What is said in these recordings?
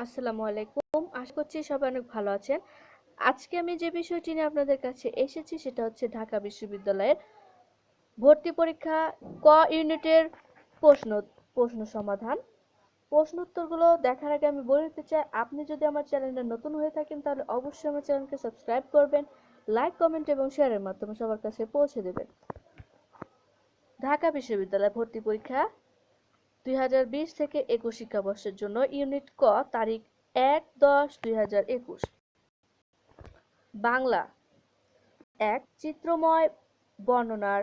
আসসালামু আলাইকুম। আশা করছি সবাই অনেক ভালো আছেন। আজকে আমি যে বিষয়টি নিয়ে আপনাদের কাছে এসেছি সেটা হচ্ছে ঢাকা বিশ্ববিদ্যালয়ের ভর্তি পরীক্ষা ক ইউনিটের প্রশ্ন প্রশ্ন সমাধান। প্রশ্ন উত্তরগুলো দেখার আগে আমি বলে দিতে চাই, আপনি যদি আমার চ্যানেলে নতুন হয়ে থাকেন তাহলে অবশ্যই আমার চ্যানেলকে সাবস্ক্রাইব করবেন, লাইক, কমেন্ট এবং শেয়ারের মাধ্যমে সবার কাছে পৌঁছে দেবেন। ঢাকা বিশ্ববিদ্যালয় ভর্তি পরীক্ষা 2020 থেকে 21 শিক্ষাবর্ষের জন্য ইউনিট ক, তারিখ 1-10-2021। বাংলা। এক, চিত্রময় বর্ণনার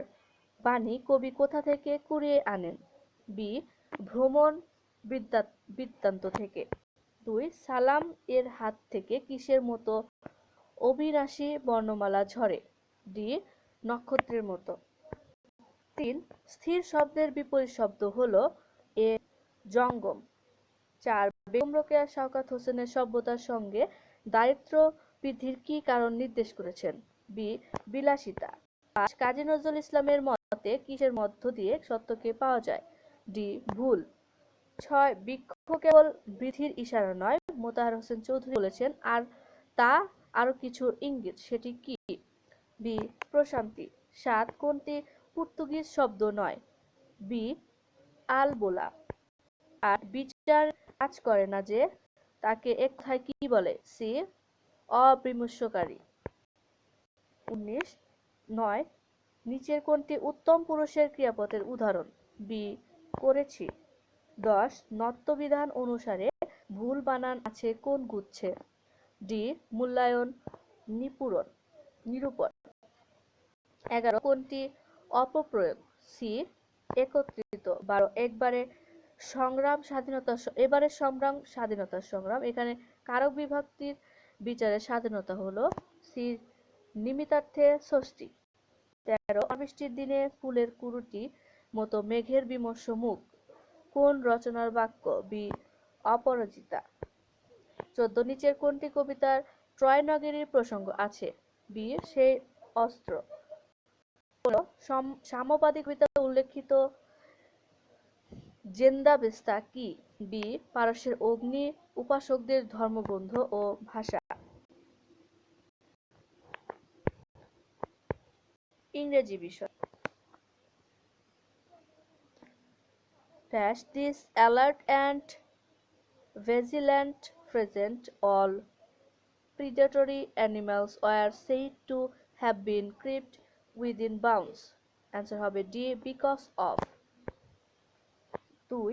বাণী কবি কোথা থেকে কুড়িয়ে আনেন? বি, ভ্রমণ বৃত্তান্ত থেকে। 2, সালাম এর হাত থেকে কিসের মতো অবিনাশী বর্ণমালা ঝরে? ডি, নক্ষত্রের মতো। 3, স্থির শব্দের বিপরীত শব্দ হলো এ, জঙ্গম। 4, বেগম রোকেয়া শওকত হোসেনের সভ্যতার সঙ্গে দারিদ্র্য বৃদ্ধির কি কারণ নির্দেশ করেছেন? বি, বিলাসিতা। 5, কাজী নজরুল ইসলামের মতে কিসের মধ্য দিয়ে সত্যকে পাওয়া যায়? ডি, ভুল। 6, বৃক্ষ কেবল বৃদ্ধির ইশারা নয়, মোতাহার হোসেন চৌধুরী বলেছেন, আর তা আরো কিছুর ইঙ্গিত, সেটি কি? বি, প্রশান্তি। 7, কোনটি পর্তুগিজ শব্দ নয়? বি, আলবোলা। 8, বিচার কাজ করে না যে, তাকে এক কথায় কি বলে? সি, অবিমর্শকারী। 9, নিচের কোনটি উত্তম পুরুষের ক্রিয়াপদের উদাহরণ? বি, করেছি। 10, নত্যবিধান অনুসারে ভুল বানান আছে কোন গুচ্ছে? ডি, মূল্যায়ন নিরূপণ। 11, কোনটি অপপ্রয়োগ? সি, একত্রিত। 12, এবারে সংগ্রাম স্বাধীনতার সংগ্রাম, এখানে কারক বিভক্তির বিচারে স্বাধীনতা হলো সি, নিমিত্তার্থে ষষ্ঠী। 13, বৃষ্টির দিনে ফুলের কুড়ুটি মতো মেঘের বিমর্ষ মুখ কোন রচনার বাক্য? বি, অপরাজিতা। 14, নিচের কোনটি কবিতার ট্রয় নগরীর প্রসঙ্গ আছে? বি, সেই অস্ত্র। সাম্যবাদী কবিতায় উল্লেখিত জেন্দাবেস্তা কি? বি, পারস্যের অগ্নি উপাসকদের ধর্মগ্রন্থ ও ভাষা। ইংরেজি বিষয়। This alert and vigilant present all predatory animals were said to have been kept within bounds. Answer হবে D, because of. 2,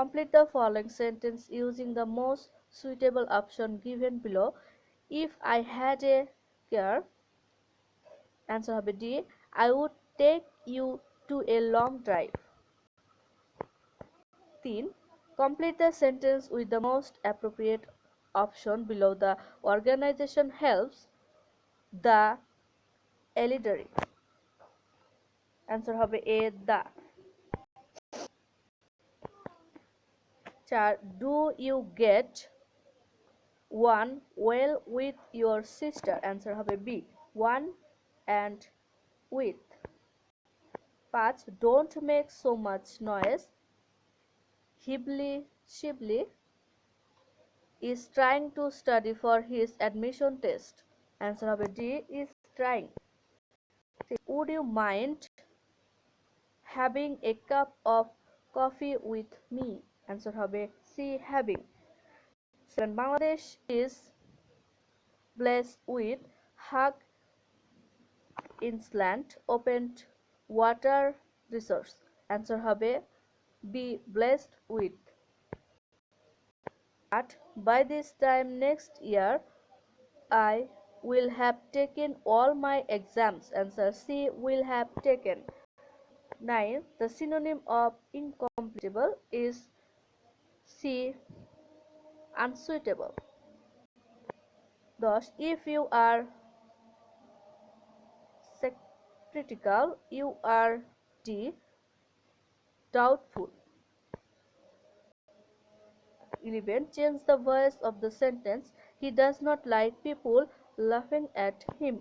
complete the following sentence using the most suitable option given below. If I had a car, answer হবে D, I would take you to a long drive. 3, complete the sentence with the most appropriate option below. The organization helps the elderly. Answer হবে A, the. 4, do you get one well with your sister? Answer হবে B, one and with. 5, don't make so much noise. Shibli is trying to study for his admission test. Answer হবে D, is trying. 6, would you mind having a cup of coffee with me? Answer হবে C, having. 7, Bangladesh is blessed with hug inland open water resource. Answer হবে B, blessed with. But by this time next year I will have taken all my exams. Answer C, will have taken. 9, the synonym of incompatible is C, unsuitable. 10, if you are critical, you are D, doubtful. 11, change the voice of the sentence. He does not like people laughing at him.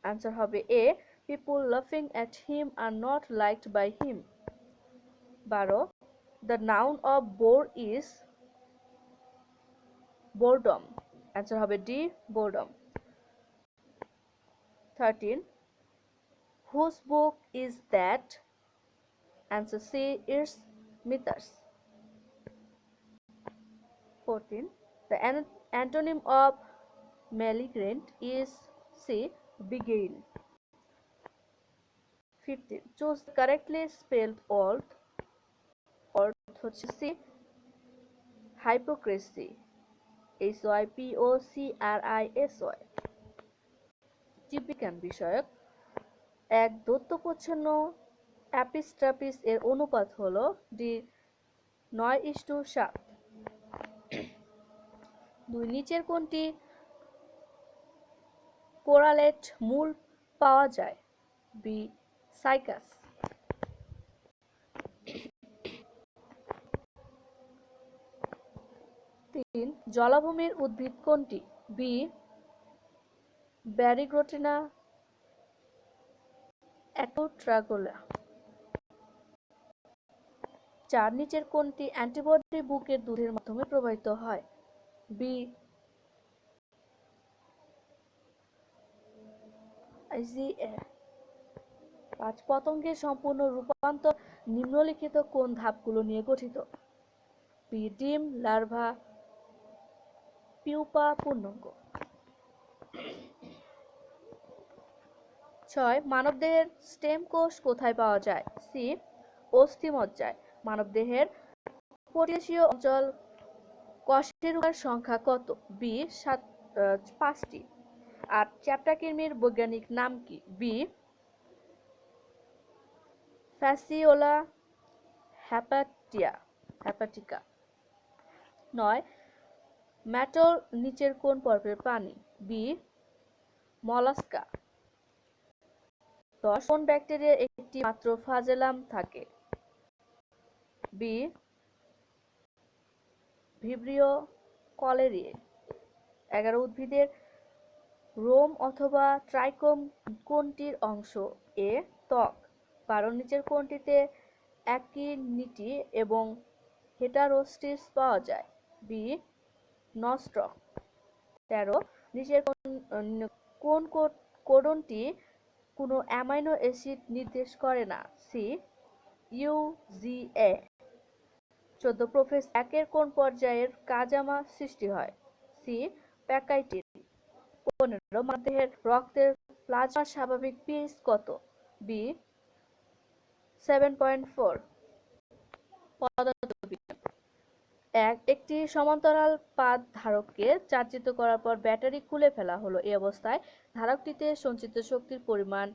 Answer হবে A, people laughing at him are not liked by him. 12, the noun of bore is boredom. Answer হবে D, boredom. 13. Whose book is that? Answer C, it's Mithras. 14. The antonym of malignant is C, beguile. 15. Choose the correctly spelled word. হচ্ছে C, hypocrisy. HYPOCRISY. জীববিজ্ঞান বিষয়ক এক দৈত্য-প্রচ্ছন্ন অ্যাপিস্ট্রাপিস এর অনুপাত হলো D 9:7। 2. নিচের কোনটি কোরালেট মূল পাওয়া যায়? B, cycas. 3. জলাভূমির উদ্ভিদ কোনটি? বি, ব্যারিগ্রোটেনা অ্যাকুট্রাগুলা। 4. নিচের কোনটি অ্যান্টিবডি বুকের দুধের মাধ্যমে প্রবাহিত হয়? B, IgA. 5. পতঙ্গের সম্পূর্ণ রূপান্তর নিম্নলিখিত কোন ধাপগুলো নিয়ে গঠিত? বি, ডিম, লার্ভা, পিউপা, পূর্ণাঙ্গ। 6. মানবদেহের স্টেম কোষ কোথায় পাওয়া যায়? সি, অস্থিমজ্জায়। মানবদেহের পরিবেশীয় অঞ্চল কশেরুকার সংখ্যা কত? বি, 5টি। 8. চ্যাপ্টাকৃমির বৈজ্ঞানিক নাম কি? বি, ফ্যাসিওলা হেপাটিকা। 9. ম্যাটল নিচের কোন পর্বের প্রাণী? B, Mollusca. 10. কোন ব্যাকটেরিয়ার একটি মাত্র ফ্লাজেলাম থাকে? B, Vibrio cholerae. 11. উদ্ভিদের রোম অথবা ট্রাইকোম কোনটির অংশ? এ, ত্বক। 12. নিচের কোনটিতে অ্যাকিনিটি এবং হেটারোস্টিস পাওয়া যায়? বি, নস্ট্রক। 13. নিচের কোন কোডনটি কোনো অ্যামাইনো অ্যাসিড নির্দেশ করে না? সি, ইউজিএ। 14. প্রোফেজ 1 এর কোন পর্যায়ের কাজামা সৃষ্টি হয়? C, pachytene. 15. মানবদেহের রক্তের প্লাজমার স্বাভাবিক পিএইচ কত? বি, 7.4। পদার্থবিজ্ঞান। একটি সমান্তরাল পাত ধারককে চার্জিত করার পর ব্যাটারি খুলে ফেলা হলো। এই অবস্থায় ধারকটিতে সঞ্চিত শক্তির পরিমাণ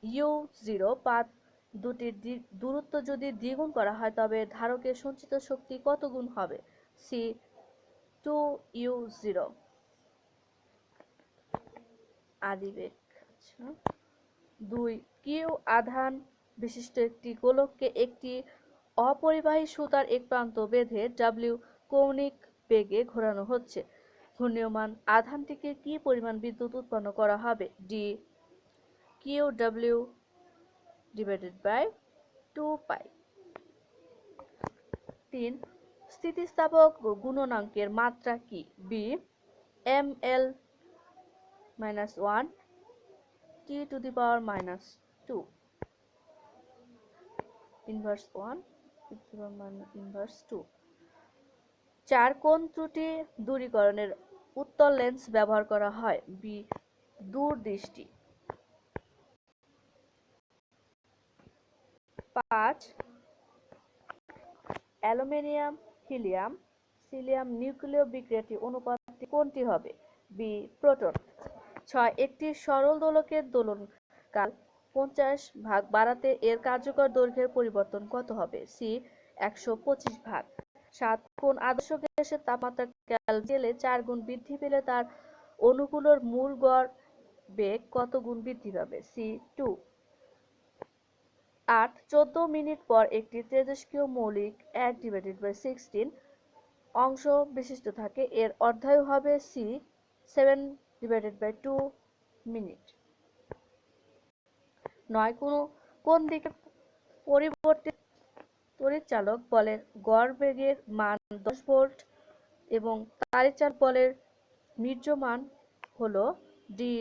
U0। পাত দুটির দূরত্ব যদি দ্বিগুণ করা হয় তবে ধারকের সঞ্চিত শক্তি কত গুণ হবে? C, 2U0। আদিবেগ। 2. কিউ আধান বিশিষ্ট একটি গোলককে একটি অপরিবাহী সুতার এক প্রান্ত বেঁধে W কৌণিক বেগে ঘোরানো হচ্ছে। ঘূর্ণায়মান আধানটিকে কি পরিমাণ বিদ্যুৎ উৎপন্ন করা হবে? D, QW/2π। 3. স্থিতিস্থাপক গুণনাঙ্কের মাত্রা কি? B, ml-1 t⁻²। Inverse 1 inverse 2। 4. কোন ত্রুটি দূরীকরণের উত্তল লেন্স ব্যবহার করা হয়? বি, দূরদৃষ্টি। 5. অ্যালুমিনিয়াম, হিলিয়াম, সিলিয়াম নিউক্লিয় বিক্রিয়াটি অনুপাতটি কোনটি হবে? B, proton. 6. একটি সরল দোলকের দোলনকাল 50 ভাগ বাড়াতে এর কার্যকর দৈর্ঘ্যের পরিবর্তন কত হবে? সি, 125 ভাগ। 7. কোন আদর্শ গ্যাসের তাপমাত্রা কেলভিন স্কেলে 4 গুণ বৃদ্ধি পেলে তার অণুগুলোর মূল গড় বেগ কত গুণ বৃদ্ধি পাবে? সি, 2। 8. 14 মিনিট পর একটি তেজস্ক্রিয় মৌলিক 1/16 অংশ বিশিষ্ট থাকে। এর অর্ধায়ু হবে সি, 7/2 মিনিট। 9. কোন দিকে পরিবর্তিত তড়িৎচালক বলের গড় বেগের মান 10 ভোল্ট এবং তারের চার বলের নির্যমান হলো ডি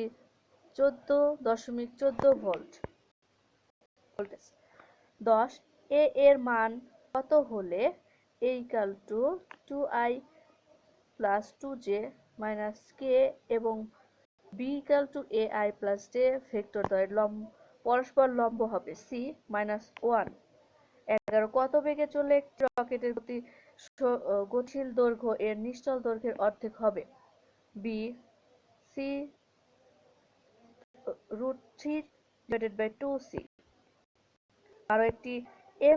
14.14 ভোল্ট। 10 এ এর মান কত হলে a = 2i + 2j - k এবং b = ai + j ভেক্টরদ্বয়ের পরস্পর লম্ব হবে c - 1। 11 কত বেগে চললে একটি রকেটের গতিশীল দৈর্ঘ্য এর নিশ্চল দৈর্ঘ্যের অর্ধেক হবে? b c √3/2c। 12 একটি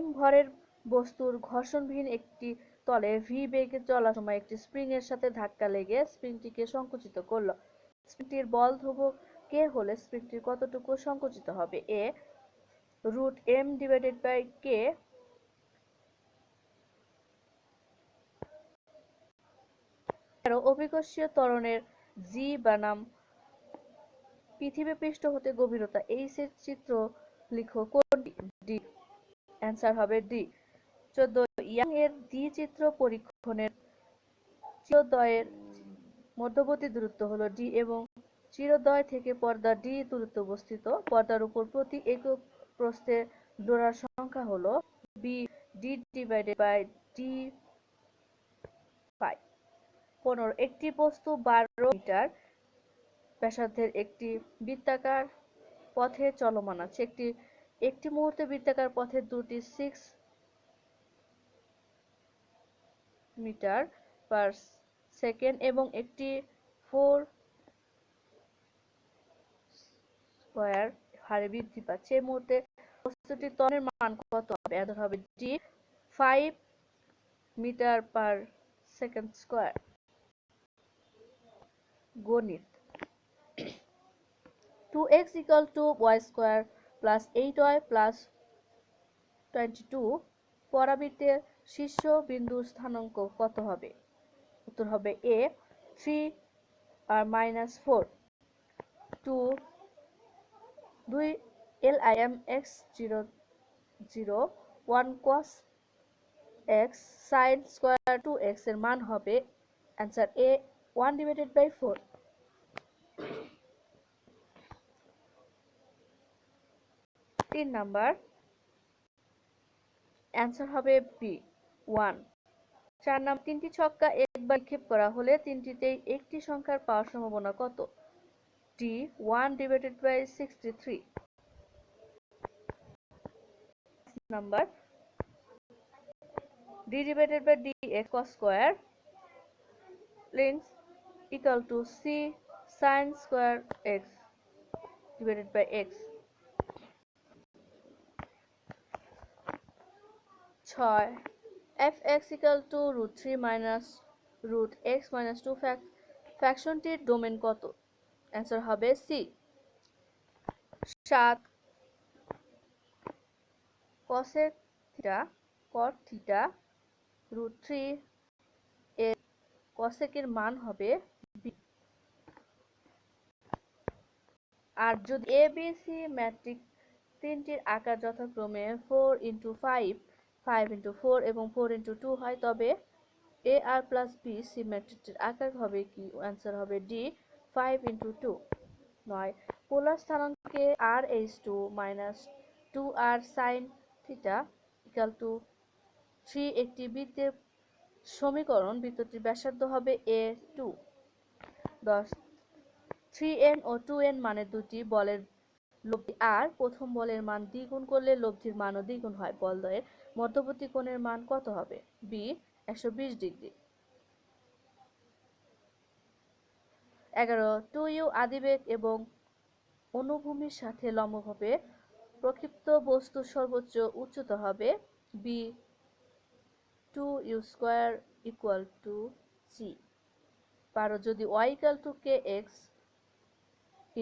m ভরের বস্তুর ঘর্ষণবিহীন একটি তলে v বেগে চলার সময় একটি স্প্রিং এর সাথে ধাক্কা লেগে স্প্রিংটিকে সংকুচিত করল। স্প্রিংটির বল ধ্রুবক k হলে স্প্রিংটি কতটুকু সংকুচিত হবে? a √m/k। অভিকর্ষীয় ত্বরণের g বনাম পৃথিবীপৃষ্ঠ হতে গভীরতা h এর চিত্র লিখো কোনটি? ডি। অ্যান্সার হবে ডি। 14 ইয়াং এর দ্বিচিত্র পরীক্ষণের চিরদ্বয়ের মধ্যবর্তী দূরত্ব হলো ডি এবং চিরদ্বয় থেকে পর্দা ডি দূরত্ব অবস্থিত। পর্দার উপর প্রতি একক প্রস্থে ডোরার সংখ্যা হলো বি d/d পাই। 15 একটি বস্তু 12 মিটার ব্যাসার্ধের একটি বৃত্তাকার পথে চলমান আছে। একটি মুহূর্তে বৃত্তাকার পথের দ্রুতি 6 মিটার পার সেকেন্ড এবং একটি 4 স্কয়ার হারে বৃদ্ধি পাচ্ছে। এই মুহূর্তে বস্তুটির ত্বরণের মান কত হবে? অ্যান্সার হবে D 5 metre per second square. গণিত। 2x = y² + 8y + 22 পরাবৃত্তের শীর্ষ বিন্দুর স্থানাঙ্ক কত হবে? উত্তর হবে a 3 আর -4। 2 lim x 0 1 cos x sin square 2x এর মান হবে অ্যান্সার a 1/4। 3 নাম্বার অ্যান্সার হবে বি 1। 4 নাম্বার তিনটি ছক্কা একবার নিক্ষেপ করা হলে তিনটিতেই একটি সংখ্যার পাওয়ার সম্ভাবনা কত? D 1/63। Number d/dx cos square length = c sin square x / x। 6 fx = √3 - √x - 2 ফ্যাকশনটির ডোমেন কত? অ্যান্সার হবে C. 7 cosec theta cot theta √3 এর cosec এর মান হবে বি। আর যদি এ বি সি ম্যাট্রিক্স তিনটির আকার যথাক্রমে 4x5 5x4 এবং 4x2 হয় তবে এ আর প্লাস বি সি ম্যাট্রিক্সের আকার হবে কি? অ্যান্সার হবে ডি 5x2। 9 পোলার স্থানাঙ্কে r(2 - 2r sin থিটা = 3 একটি বৃত্তের সমীকরণ। বৃত্তটির ব্যাসার্ধ হবে a2। 10 3n ও 2n মানের দুটি বলের লব্ধি আর প্রথম বলের মান দ্বিগুণ করলে লব্ধির মানও দ্বিগুণ হয়। বলদ্বয়ের মধ্যবর্তী কোণের মান কত হবে? B 120 degree. 11 2u আদিবেগ এবং অনুভূমির সাথে লম্বভাবে প্রক্ষিপ্ত বস্তুর সর্বোচ্চ উচ্চতা হবে বি 2u² = c। 12 যদি y = kx *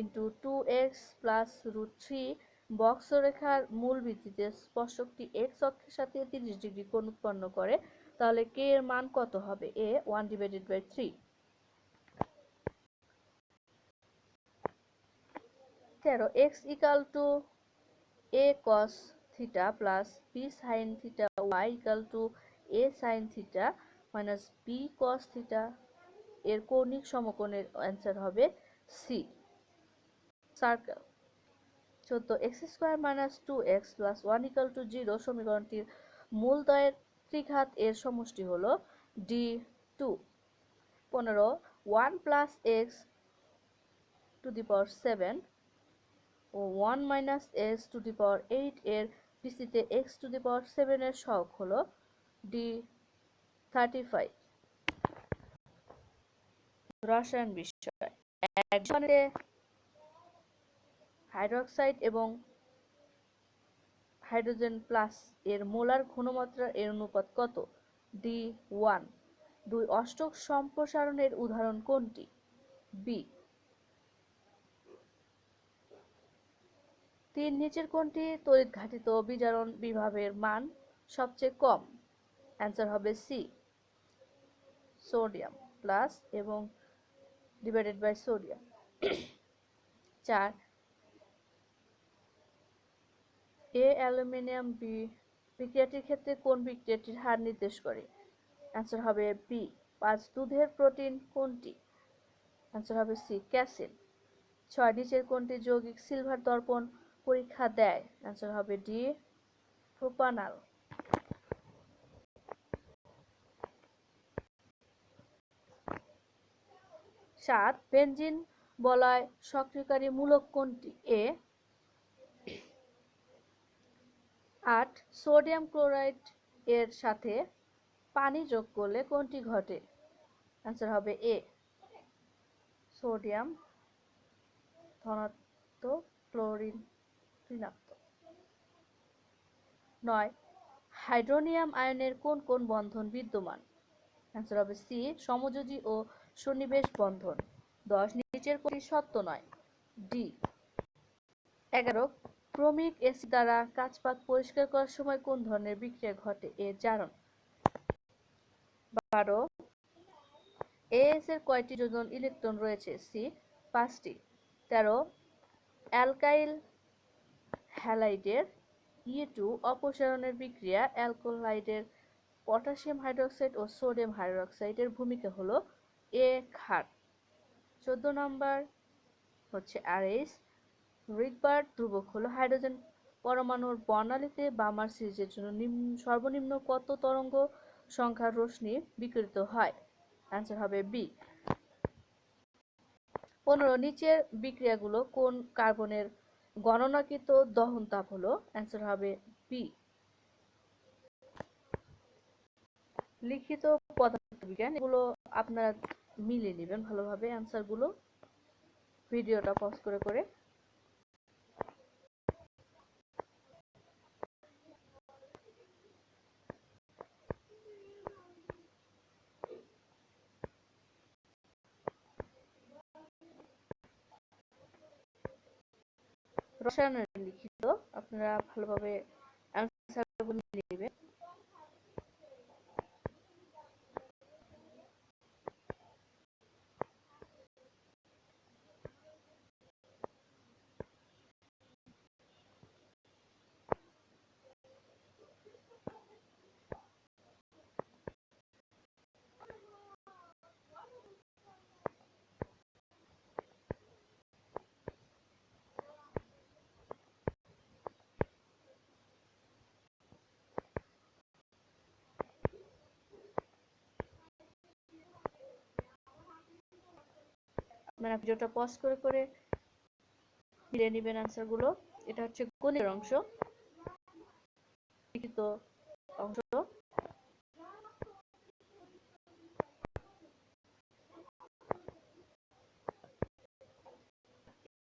2x + √3 বক্ররেখার মূল ভিত্তিতে স্পর্শকটি x অক্ষের সাথে 30 ডিগ্রি কোণ উৎপন্ন করে তাহলে k এর মান কত হবে? a 1/3। 13 x = a cos θ + b sin θ y = a sin θ minus B cos theta এর কৌণিক সমকোণের অ্যান্সার হবে সি। Circle. 14 x square minus 2x plus 1 equal to 0 সমীকরণটির মূলদ্বয়ের ত্রিঘাত এর সমষ্টি হলো d2। 15 1 plus x to the power 7 ও 1 minus x to the power 8 এর ভিত্তিতে এক্স টু দি পাওয়ার 7 এর সহগ হলো d35। রসায়ন বিষয়। একজনে হাইড্রোক্সাইড এবং হাইড্রোজেন প্লাস এর মোলার ঘনমাত্রা এর অনুপাত কত? d1। 2 অষ্টক সম্প্রসারণের উদাহরণ কোনটি? বি। 3 নিচের কোনটি তড়িৎ ঘাটিত বিজারণ বিভবের মান সবচেয়ে কম? অ্যান্সার হবে সি, সোডিয়াম প্লাস এবং divided by sodium. 4 A aluminium B বিক্রিয়াটির ক্ষেত্রে কোন বিক্রিয়াটির হার নির্দেশ করে? অ্যান্সার হবে বি। 5 দুধের প্রোটিন কোনটি? অ্যান্সার হবে সি, ক্যাসিন। 6 নিচের কোনটি যৌগিক সিলভার দর্পণ পরীক্ষা দেয়? অ্যান্সার হবে ডি, প্রোপানল। 7 বেনজিন বলয় সক্রিয়কারী মূলক কোনটি? এ। 8 সোডিয়াম ক্লোরাইড এর সাথে পানি যোগ করলে কোনটি ঘটে? অ্যান্সার হবে এ, সোডিয়াম ধনাত্মক ক্লোরিন ঋণাত্মক। 9 হাইড্রোনিয়াম আয়নের কোন কোন বন্ধন বিদ্যমান? অ্যান্সার হবে সি, সমযোজী ও সন্নিবেশ বন্ধন। 10 নিচের কোনটি সত্য নয়? ডি। 11 ক্রোমিক অ্যাসিড দ্বারা কাঁচপাত পরিষ্কার করার সময় কোন ধরনের বিক্রিয়া ঘটে? এ, জারণ। 12 এএস এর কয়টি যোজন ইলেকট্রন রয়েছে? সি, 5টি। 13 অ্যালকাইল হ্যালাইডের E2 অপসারণের বিক্রিয়া অ্যালকোহলাইডের পটাশিয়াম হাইড্রোক্সাইড ও সোডিয়াম হাইড্রোক্সাইডের ভূমিকা হলো এ, ক্ষার। 14 নম্বর হচ্ছে আরএইচ রিকবার্ড ধ্রুবক হলো হাইড্রোজেন পরমাণুর বর্ণালীতে বার্মার সিরিজের জন্য সর্বনিম্ন কত তরঙ্গ সংখ্যার রশ্মি বিকিরিত হয়? অ্যান্সার হবে বি। 15 নিচের বিক্রিয়াগুলো কোন কার্বনের গণনাকৃত দহন তাপ হলো? অ্যান্সার হবে বি। লিখিত পদার্থবিজ্ঞান, এগুলো আপনারা মিলিয়ে নেবেন ভালোভাবে অ্যান্সারগুলো ভিডিওটা পজ করে করে। রসায়নের লিখিত, আপনারা ভালোভাবে অ্যান্সারগুলো মিলিয়ে নেবেন। আপনারা ভিডিওটা পজ করে করে মিলিয়ে নেবেন অ্যান্সারগুলো। এটা হচ্ছে গণিতের অংশ, লিখিত অংশ।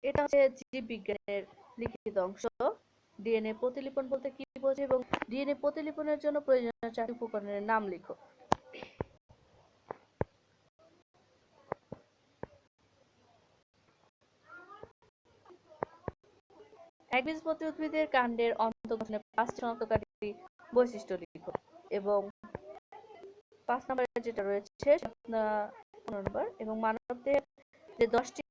এটা হচ্ছে জীববিজ্ঞানের লিখিত অংশ। ডিএনএ প্রতিলিপন বলতে কি বোঝে এবং ডিএনএ প্রতিলিপনের জন্য প্রয়োজনীয় 4টি উপকরণের নাম লিখো। একবীজপত্রী উদ্ভিদের কাণ্ডের অন্তঃগঠনে 5টি শনাক্তকারী বৈশিষ্ট্য লিখো। এবং 5 নম্বরে যেটা রয়েছে 15 নম্বর, এবং মানবদেহের যে 10টি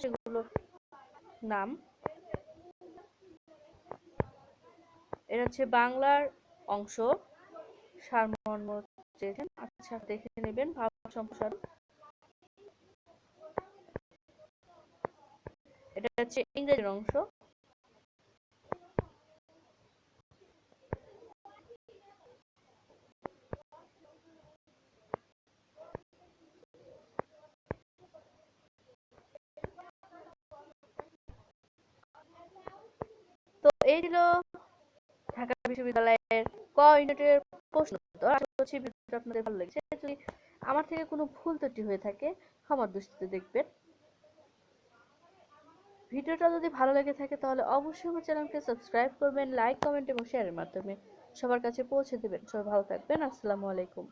সেগুলো নাম। এটা হচ্ছে বাংলার অংশ, সারমর্ম চেয়েছেন। আচ্ছা, দেখে নেবেন ভাব সম্প্রসারণ। এটা হচ্ছে ইংরেজির অংশ। তো এই ছিল ঢাকা বিশ্ববিদ্যালয়ের ক ইউনিটের প্রশ্ন উত্তর। আশা করছি ভিডিওটা আপনাদের ভালো লেগেছে। যদি আমার থেকে কোনো ভুল ত্রুটি হয়ে থাকে ক্ষমার দৃষ্টিতে দেখবেন। ভিডিওটা যদি ভালো লেগে থাকে তাহলে অবশ্যই আমার চ্যানেলকে সাবস্ক্রাইব করবেন, লাইক, কমেন্ট এবং শেয়ারের মাধ্যমে সবার কাছে পৌঁছে দেবেন। সবাই ভালো থাকবেন। আসসালামু আলাইকুম।